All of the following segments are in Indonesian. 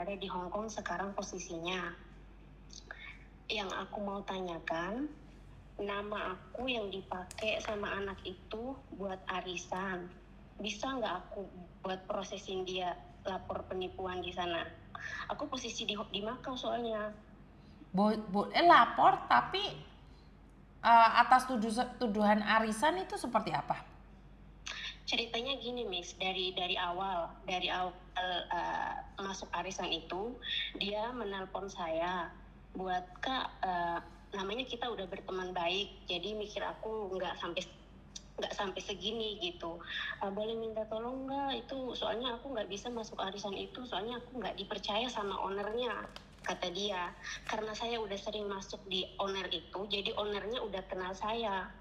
berada di Hong Kong sekarang posisinya. Yang aku mau tanyakan, nama aku yang dipakai sama anak itu buat arisan. Bisa nggak aku buat prosesin dia lapor penipuan di sana? Aku posisi di Makau soalnya. Boleh lapor, tapi atas tuduhan arisan itu seperti apa? Ceritanya gini, Miss, dari awal masuk arisan itu, dia menelpon saya buat Kak, namanya kita udah berteman baik, jadi mikir aku nggak sampai segini gitu. Boleh minta tolong nggak, itu soalnya aku nggak bisa masuk arisan itu, soalnya aku nggak dipercaya sama ownernya, kata dia. Karena saya udah sering masuk di owner itu, jadi ownernya udah kenal saya.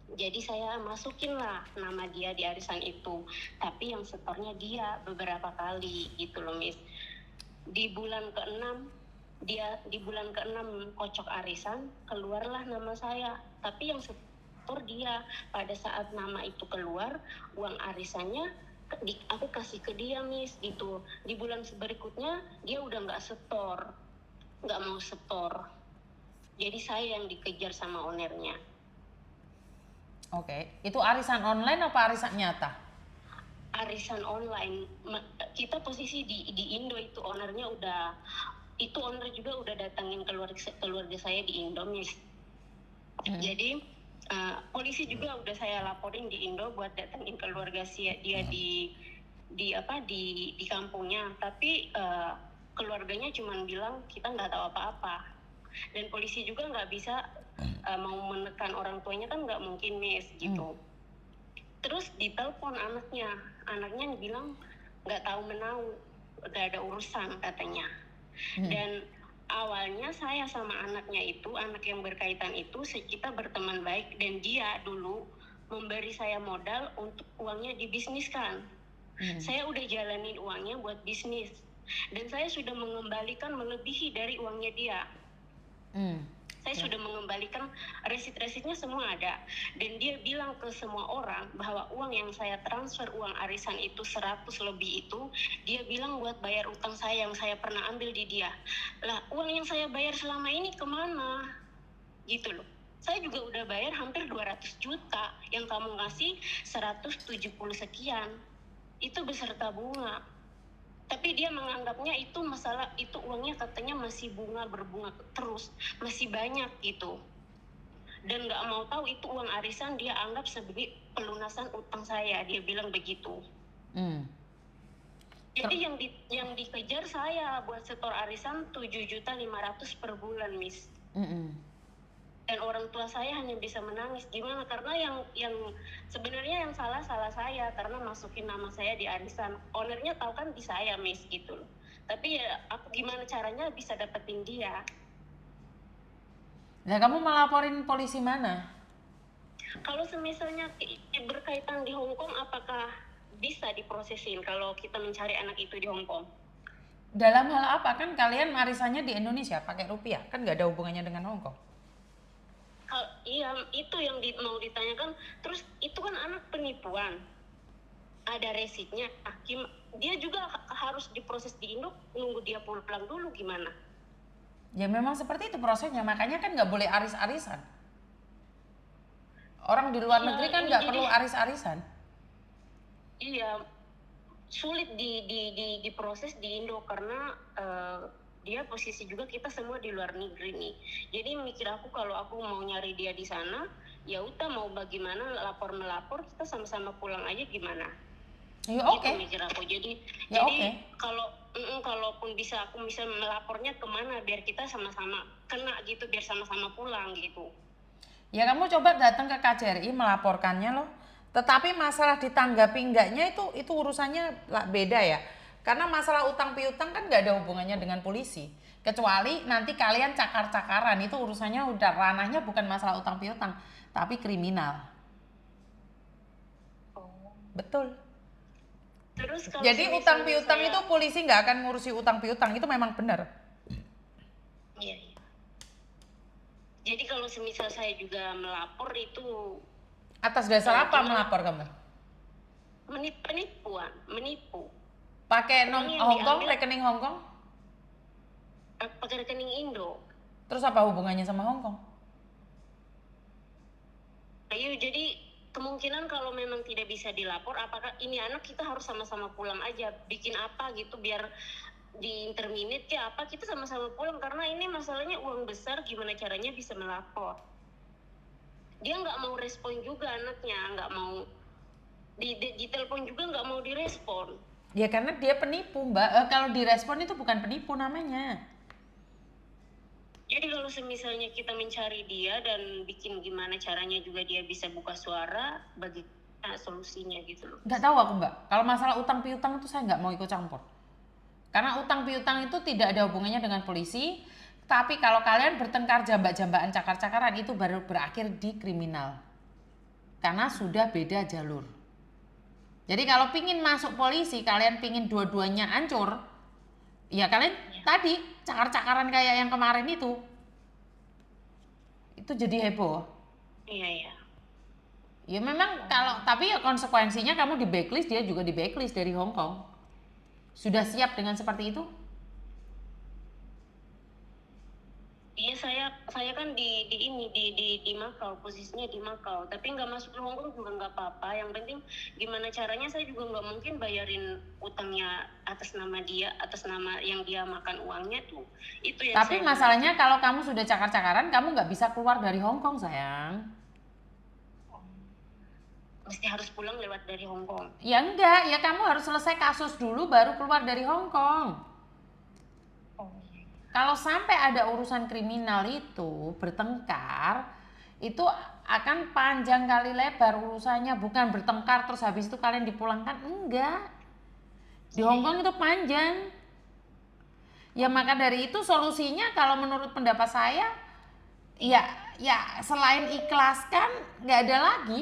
Jadi saya masukin lah nama dia di arisan itu, tapi yang setornya dia beberapa kali gitu loh, Miss. Di bulan ke-6 kocok arisan, keluarlah nama saya, tapi yang setor dia. Pada saat nama itu keluar, uang arisannya aku kasih ke dia, Miss, gitu. Di bulan berikutnya dia udah nggak mau setor. Jadi saya yang dikejar sama ownernya. Oke, itu arisan online apa arisan nyata? Arisan online. Kita posisi di Indo, itu ownernya itu owner juga udah datangin keluarga saya di Indo, Miss. Jadi polisi juga udah saya laporin di Indo buat datangin keluarga dia di kampungnya, tapi keluarganya cuma bilang kita nggak tahu apa-apa, dan polisi juga nggak bisa mau menekan orang tuanya, kan nggak mungkin, Miss, gitu. Terus ditelepon anaknya bilang nggak tahu menau, udah ada urusan katanya. Dan awalnya saya sama anaknya itu, anak yang berkaitan itu, kita berteman baik, dan dia dulu memberi saya modal untuk uangnya dibisniskan. Saya udah jalanin uangnya buat bisnis, dan saya sudah mengembalikan melebihi dari uangnya dia. Saya sudah mengembalikan, resit-resitnya semua ada, dan dia bilang ke semua orang bahwa uang yang saya transfer, uang arisan itu 100 lebih itu, dia bilang buat bayar utang saya yang saya pernah ambil di dia. Lah, uang yang saya bayar selama ini kemana? Gitu loh. Saya juga udah bayar hampir 200 juta, yang kamu ngasih 170 sekian. Itu beserta bunga. Tapi dia menganggapnya itu masalah, itu uangnya katanya masih berbunga terus, masih banyak gitu. Dan nggak mau tahu itu uang arisan, dia anggap sebagai pelunasan utang saya, dia bilang begitu. Jadi yang dikejar saya buat setor arisan 7.500.000 per bulan, Miss. Dan orang tua saya hanya bisa menangis. Gimana? Karena yang sebenarnya yang salah saya, karena masukin nama saya di arisan. Ownernya tahu kan di saya, Miss, gitu loh. Tapi ya aku gimana caranya bisa dapetin dia? Nah, kamu melaporin polisi mana? Kalau semisalnya berkaitan di Hong Kong, apakah bisa diprosesin kalau kita mencari anak itu di Hong Kong? Dalam hal apa? Kan kalian arisannya di Indonesia pakai rupiah, kan nggak ada hubungannya dengan Hong Kong. Iya, itu yang mau ditanyakan. Terus itu kan anak penipuan, ada resitnya. Hakim dia juga harus diproses di Indo, nunggu dia pulang dulu gimana? Ya memang seperti itu prosesnya, makanya kan nggak boleh aris-arisan. Orang di luar negeri kan nggak perlu aris-arisan. Iya, sulit diproses di Indo karena dia posisi juga kita semua di luar negeri nih. Jadi mikir aku, kalau aku mau nyari dia di sana, ya udah, mau bagaimana, melapor kita sama-sama pulang aja gimana? Ya Gitu oke. mikir aku. Jadi Ya oke. kalaupun bisa, aku bisa melapornya kemana biar kita sama-sama kena gitu, biar sama-sama pulang gitu. Ya kamu coba datang ke KJRI melaporkannya loh. Tetapi masalah ditanggapi enggaknya itu urusannya beda ya. Karena masalah utang piutang kan nggak ada hubungannya dengan polisi. Kecuali nanti kalian cakar-cakaran, itu urusannya udah ranahnya bukan masalah utang piutang, tapi kriminal. Betul. Terus kalau Jadi utang misalnya piutang saya, itu polisi nggak akan ngurusi utang piutang, itu memang benar. iya. Jadi kalau semisal saya juga melapor itu Atas dasar apa gimana? melapor kamu? Menipu. Pakai Uang yang Hongkong, diambil, rekening Hongkong? pakai rekening Indo. Terus apa hubungannya sama Hong Kong? Ayo, jadi kemungkinan kalau memang tidak bisa dilapor, apakah ini anak kita harus sama-sama pulang aja, bikin apa gitu biar di interminate ya apa kita sama-sama pulang, karena ini masalahnya uang besar, gimana caranya bisa melapor. Dia nggak mau respon juga anaknya, nggak mau di telepon juga nggak mau direspon. Ya karena dia penipu Mbak. Kalau direspon itu bukan penipu namanya. Jadi kalau semisalnya kita mencari dia dan bikin gimana caranya juga dia bisa buka suara, bagaimana solusinya gitu loh. Nggak tahu aku Mbak. Kalau masalah utang piutang itu saya nggak mau ikut campur. Karena utang piutang itu tidak ada hubungannya dengan polisi. Tapi kalau kalian bertengkar jambak-jambakan cakar-cakaran itu baru berakhir di kriminal. Karena sudah beda jalur. Jadi kalau pingin masuk polisi, kalian pingin dua-duanya hancur, ya kalian tadi cakar-cakaran kayak yang kemarin itu jadi heboh. Iya. Ya memang kalau tapi ya konsekuensinya kamu di blacklist, dia juga di blacklist dari Hong Kong. Sudah siap dengan seperti itu? Iya, saya kan di Makau, posisinya di Makau, tapi nggak masuk ke Hong Kong juga nggak apa-apa. Yang penting gimana caranya, saya juga nggak mungkin bayarin utangnya atas nama dia, atas nama yang dia makan uangnya tuh. Itu yang Tapi masalahnya kalau kamu sudah cakar-cakaran, kamu nggak bisa keluar dari Hong Kong sayang. mesti harus pulang lewat dari Hong Kong. Ya enggak, ya kamu harus selesai kasus dulu baru keluar dari Hong Kong. Kalau sampai ada urusan kriminal itu bertengkar, itu akan panjang kali lebar urusannya, bukan bertengkar terus habis itu kalian dipulangkan, enggak. Di Hong Kong itu panjang. Ya maka dari itu solusinya kalau menurut pendapat saya, ya selain ikhlaskan nggak ada lagi.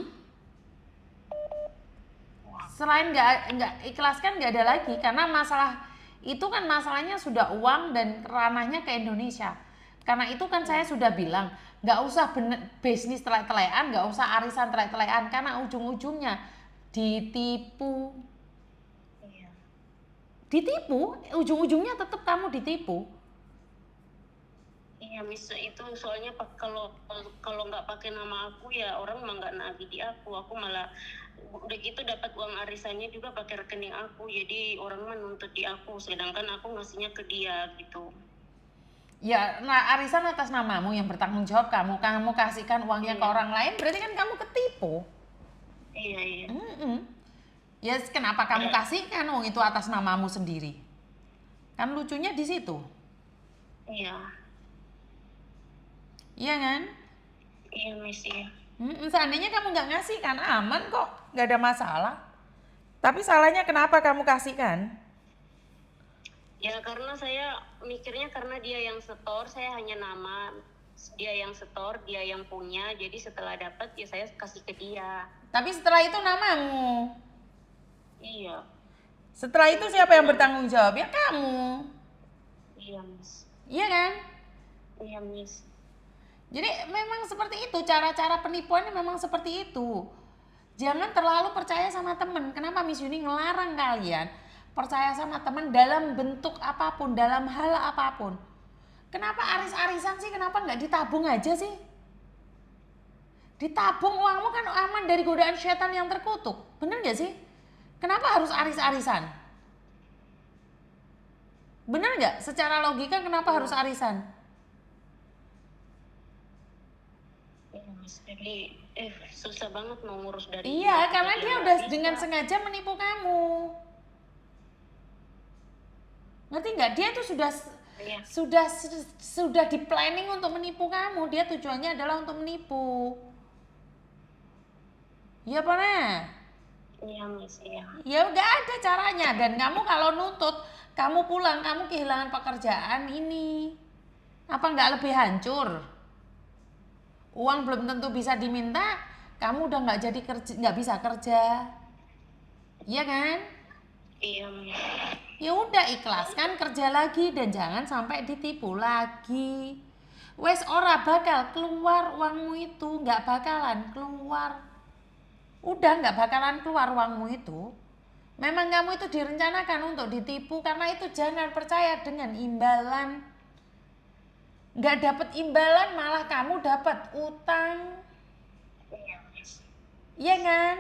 Selain nggak ikhlaskan nggak ada lagi, karena masalah itu kan masalahnya sudah uang dan ranahnya ke Indonesia. Karena itu kan saya sudah bilang nggak usah bisnis telek-telekan, nggak usah arisan telek-telekan, karena ujung-ujungnya ditipu. Ditipu, ujung-ujungnya tetap kamu ditipu. Iya, itu soalnya kalau nggak pakai nama aku ya orang mah nggak nagih di aku malah udah gitu dapat uang arisannya juga pakai rekening aku, jadi orang mah nuntut di aku, sedangkan aku ngasihnya ke dia gitu. Ya, nah arisan atas namamu yang bertanggung jawab kamu kasihkan uangnya ke orang lain, berarti kan kamu ketipu. Iya. Ya kenapa kamu kasihkan uang itu atas namamu sendiri? Kan lucunya di situ. Iya. Iya kan? Iya, Miss, iya. Seandainya kamu nggak ngasih kan aman kok, nggak ada masalah. Tapi salahnya kenapa kamu kasihkan? Ya karena saya mikirnya karena dia yang setor, saya hanya nama, dia yang setor, dia yang punya, jadi setelah dapat ya saya kasih ke dia. Tapi setelah itu namamu. Iya. Setelah itu siapa yang bertanggung jawab? Ya kamu. Iya, Miss. Iya kan? Iya, Miss. Jadi memang seperti itu, cara-cara penipuannya memang seperti itu. Jangan terlalu percaya sama temen. Kenapa Miss Yuni ngelarang kalian percaya sama temen dalam bentuk apapun, dalam hal apapun? Kenapa aris-arisan sih? Kenapa nggak ditabung aja sih? Ditabung uangmu kan aman dari godaan setan yang terkutuk. Bener nggak sih? Kenapa harus aris-arisan? Bener nggak? Secara logika kenapa harus arisan? Jadi susah banget mau ngurus dari Iya, karena dia udah dengan sengaja menipu kamu. Ngerti nggak? Dia tuh sudah di planning untuk menipu kamu. Dia tujuannya adalah untuk menipu. Iya apa nah? Iya, Miss, iya. Ya nggak ada caranya. Dan kamu kalau nuntut, kamu pulang, kamu kehilangan pekerjaan ini. Apa nggak lebih hancur? Uang belum tentu bisa diminta, kamu udah nggak bisa kerja, iya kan? Iya. Ya udah ikhlaskan, kerja lagi dan jangan sampai ditipu lagi. Wes ora bakal keluar uangmu itu, nggak bakalan keluar. Udah nggak bakalan keluar uangmu itu. Memang kamu itu direncanakan untuk ditipu, karena itu jangan percaya dengan imbalan. Nggak dapat imbalan, malah kamu dapat utang. Iya, Miss. Iya kan?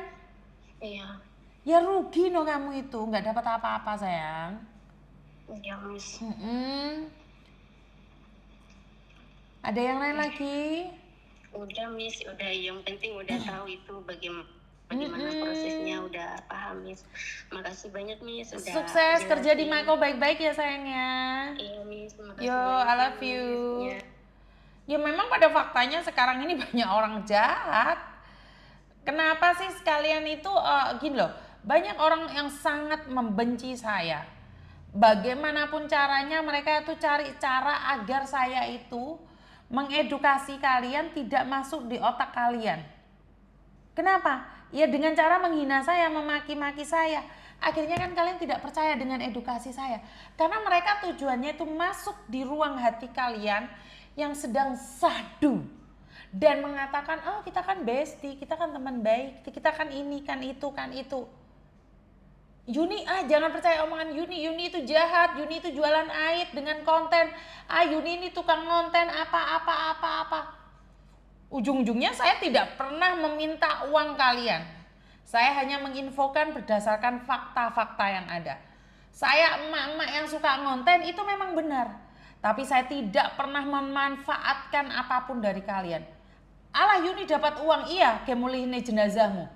Iya. Ya rugi no kamu itu, nggak dapat apa-apa sayang. Iya, Miss. Mm-mm. Ada yang lain lagi? Udah, Miss. Udah, yang penting udah tahu itu bagaimana Mm-mm. prosesnya, udah paham, Miss. Makasih banyak, Miss. Udah Sukses kerja di jelasin. Mako baik-baik ya sayangnya. Iya, Miss. Makasih Yo, banyak, I love Miss. you. Ya. Ya memang pada faktanya sekarang ini banyak orang jahat. Kenapa sih sekalian itu gini loh, banyak orang yang sangat membenci saya. Bagaimanapun caranya mereka itu cari cara agar saya itu mengedukasi kalian tidak masuk di otak kalian. Kenapa? Ya dengan cara menghina saya, memaki-maki saya. Akhirnya kan kalian tidak percaya dengan edukasi saya. Karena mereka tujuannya itu masuk di ruang hati kalian yang sedang sahdu. Dan mengatakan, oh kita kan bestie, kita kan teman baik, kita kan ini, kan itu, kan itu. Yuni, jangan percaya omongan Yuni. Yuni itu jahat, Yuni itu jualan aib dengan konten. Yuni ini tukang konten apa. Ujung-ujungnya saya tidak pernah meminta uang kalian. Saya hanya menginfokan berdasarkan fakta-fakta yang ada. Saya emak-emak yang suka ngonten itu memang benar. Tapi saya tidak pernah memanfaatkan apapun dari kalian. Alah Yuni dapat uang, iya kemulihin jenazahmu.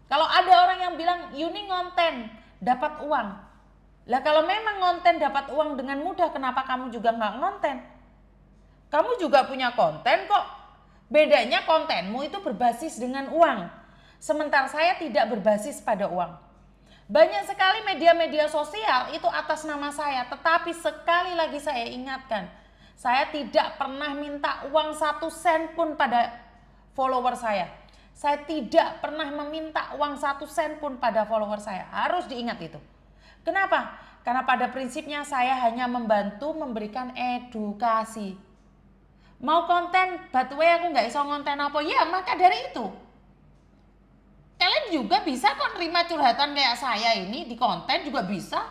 Kalau ada orang yang bilang Yuni ngonten dapat uang. Lah kalau memang ngonten dapat uang dengan mudah, kenapa kamu juga nggak ngonten? Kamu juga punya konten kok. Bedanya kontenmu itu berbasis dengan uang. Sementara saya tidak berbasis pada uang. Banyak sekali media-media sosial itu atas nama saya. Tetapi sekali lagi saya ingatkan, saya tidak pernah minta uang 1 sen pun pada follower saya. Saya tidak pernah meminta uang 1 sen pun pada follower saya. Harus diingat itu. Kenapa? Karena pada prinsipnya saya hanya membantu memberikan edukasi. Mau konten, but way aku nggak iso ngonten apa, ya maka dari itu. Kalian juga bisa kok nerima curhatan kayak saya ini di konten juga bisa.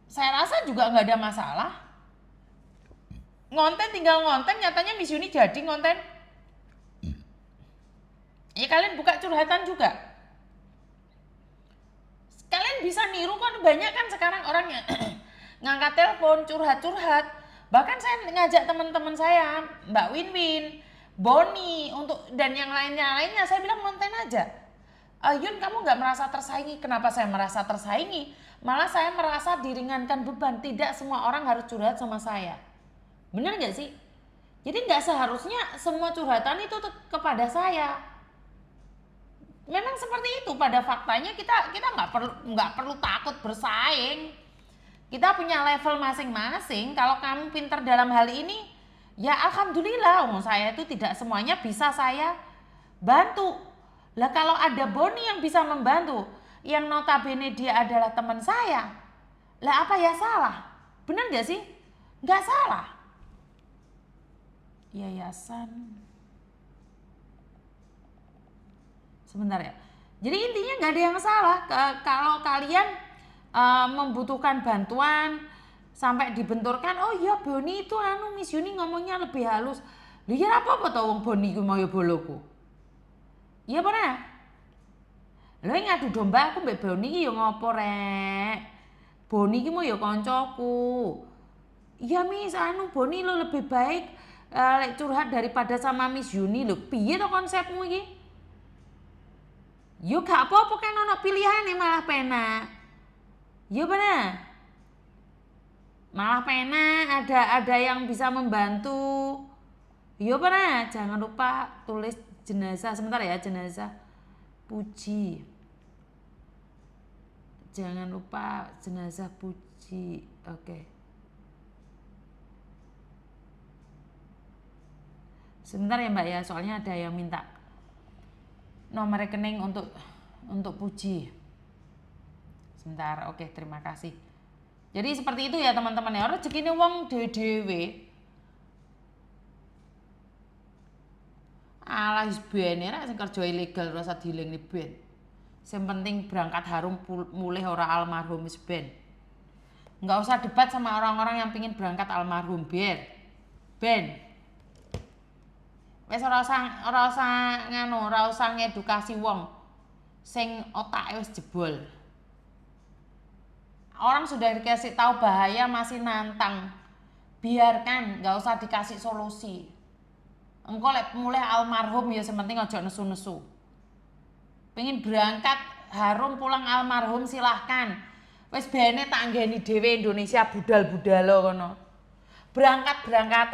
Saya rasa juga nggak ada masalah. Ngonten tinggal ngonten, nyatanya Miss Yuni jadi ngonten. Ya kalian buka curhatan juga. Kalian bisa niru kan, banyak kan sekarang orang yang ngangkat telepon curhat-curhat. Bahkan saya ngajak teman-teman saya, Mbak Winwin, Boni untuk dan yang lainnya saya bilang ngonten aja. Yun kamu nggak merasa tersaingi? Kenapa saya merasa tersaingi? Malah saya merasa diringankan beban. Tidak semua orang harus curhat sama saya. Benar nggak sih? Jadi nggak seharusnya semua curhatan itu kepada saya. Memang seperti itu pada faktanya kita nggak perlu takut bersaing. Kita punya level masing-masing. Kalau kamu pintar dalam hal ini, ya alhamdulillah. Saya itu tidak semuanya bisa saya bantu. Lah kalau ada Boni yang bisa membantu, yang notabene dia adalah teman saya, lah apa ya salah? Benar nggak sih? Nggak salah. Yayasan. Sebentar ya. Jadi intinya nggak ada yang salah. Kalau kalian membutuhkan bantuan sampai dibenturkan, oh iya Boni itu Miss Yuni ngomongnya lebih halus. Lihat apa tau wong Boni ku mau boloku. Iya pernah. Lha ngadu domba aku mbek Boni iki ya ngopo rek? Boni iki mau ya koncoku. Iya Miss, Boni lo lebih baik curhat daripada sama Miss Yuni lho. Piye to konsepmu iki? Yo gak apa-apa kan ono pilihane malah penak. Yo bener. Malah penak ada yang bisa membantu. Yo bener, jangan lupa tulis jenazah sebentar ya, jenazah Puji. Jangan lupa jenazah Puji. Oke. Sebentar ya Mbak ya, soalnya ada yang minta nomor rekening untuk Puji. Sebentar, oke, terima kasih. Jadi seperti itu ya teman-teman ya. Rezekine wong dhewe-dhewe. Alah wis ben nek sing kerja ilegal ora usah dilingni ben. Sing penting berangkat harum mulih ora almarhum wis ben. Enggak usah debat sama orang-orang yang pingin berangkat almarhum ben. Ben, wis ora usah ngedukasi wong sing otake wis jebol. Orang sudah dikasih tahu bahaya masih nantang. Biarkan, nggak usah dikasih solusi. Engkau lek mulai almarhum ya sementing ojo nesu-nesu. Pengen berangkat harum pulang almarhum silahkan. Wes bene tak nggeni dhewe Indonesia budal-budalo kono. Berangkat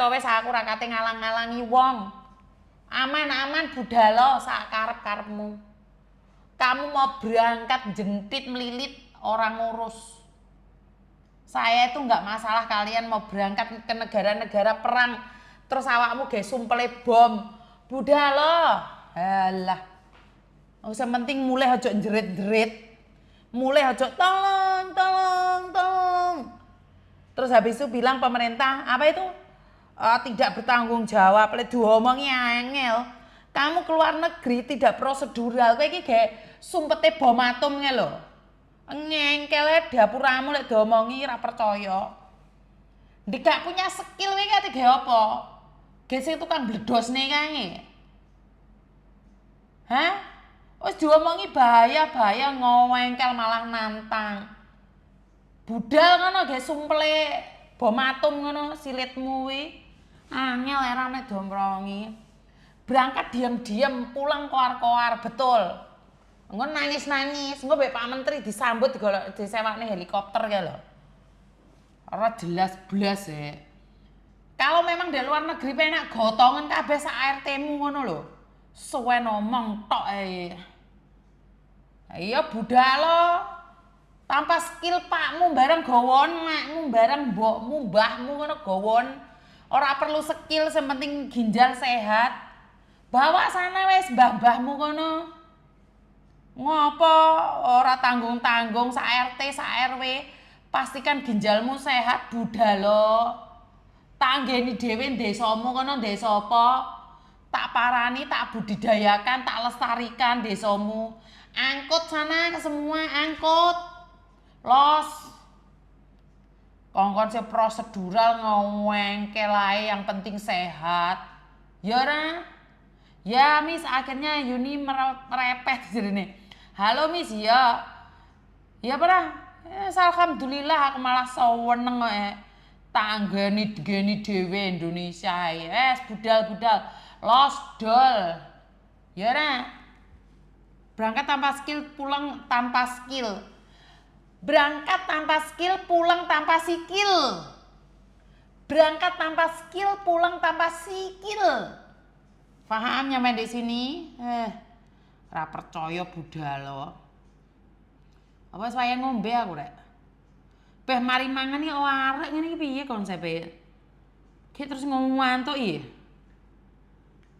wes aku ora kate ngalang-ngalangi wong. Aman-aman budalo sak karep-karepmu. Kamu mau berangkat jentit melilit orang ngurus. Saya itu nggak masalah kalian mau berangkat ke negara-negara perang terus awakmu ge sumpele bom. Budalo. Halah. Usah penting mulai aja jerit-jerit. Mulai aja tolong. Terus habis itu bilang pemerintah apa itu? Tidak bertanggung jawab. Lek diomongi angel. Kamu keluar negeri tidak prosedural. Kowe iki gek sumpete bom atom nge lho. Ngengkel dapuramu lek diomongi ora percaya. Ndek gak punya skill kowe kate ge apa? Ge sing tukang bledosne kae. Hah? Wis diomongi bahaya ngowengkel malah nantang. Budal ngono ge sumple bom atom ngono silitmu kuwi. Angel erane dombrongi. Berangkat diam-diam pulang koar-koar betul. Engko nangis-nangis, engko mbek Pak Menteri disambut disewakne helikopter kae lho. Ora jelas blas ya. Kalau memang di luar negeri penak gotongan kabeh sak RT-mu ngono lho. Suwe ngomong tok ae. Iya budalo. Tanpa skill pakmu bareng gawon, makmu bareng mbokmu, mbahmu ngono gawon. Ora perlu skill, sementing ginjal sehat. Bawa sana wes mbah-mbahmu kono. Ngopo ora tanggung-tanggung sak RT, sak RW. Pastikan ginjalmu sehat budalo. Tak nggeni dhewe desamu kono desa apa? Tak parani, tak budidayakan, tak lestarikan desamu. Angkut sana ke semua, angkut. Los. Kongkon se prosedural ngowengkel ae yang penting sehat. Ya ora? Ya Miss, akhirnya Yuni merepet jerene. Halo Miss, ya. Ya pernah. Alhamdulillah aku malah seneng kok. Tak geni dhewe Indonesia. Yes, budal-budal. Los dol. Ya ora? Berangkat tanpa skill, pulang tanpa skill. Berangkat tanpa skill, pulang tanpa sikil. Berangkat tanpa skill, pulang tanpa sikil. Paham nyampe di sini? Ora percaya budalo. Apa saya ngombe aku rek? Beh mari mangan iki arek ngene iki piye konsepe? Ki terus ngomong ngantuk iki.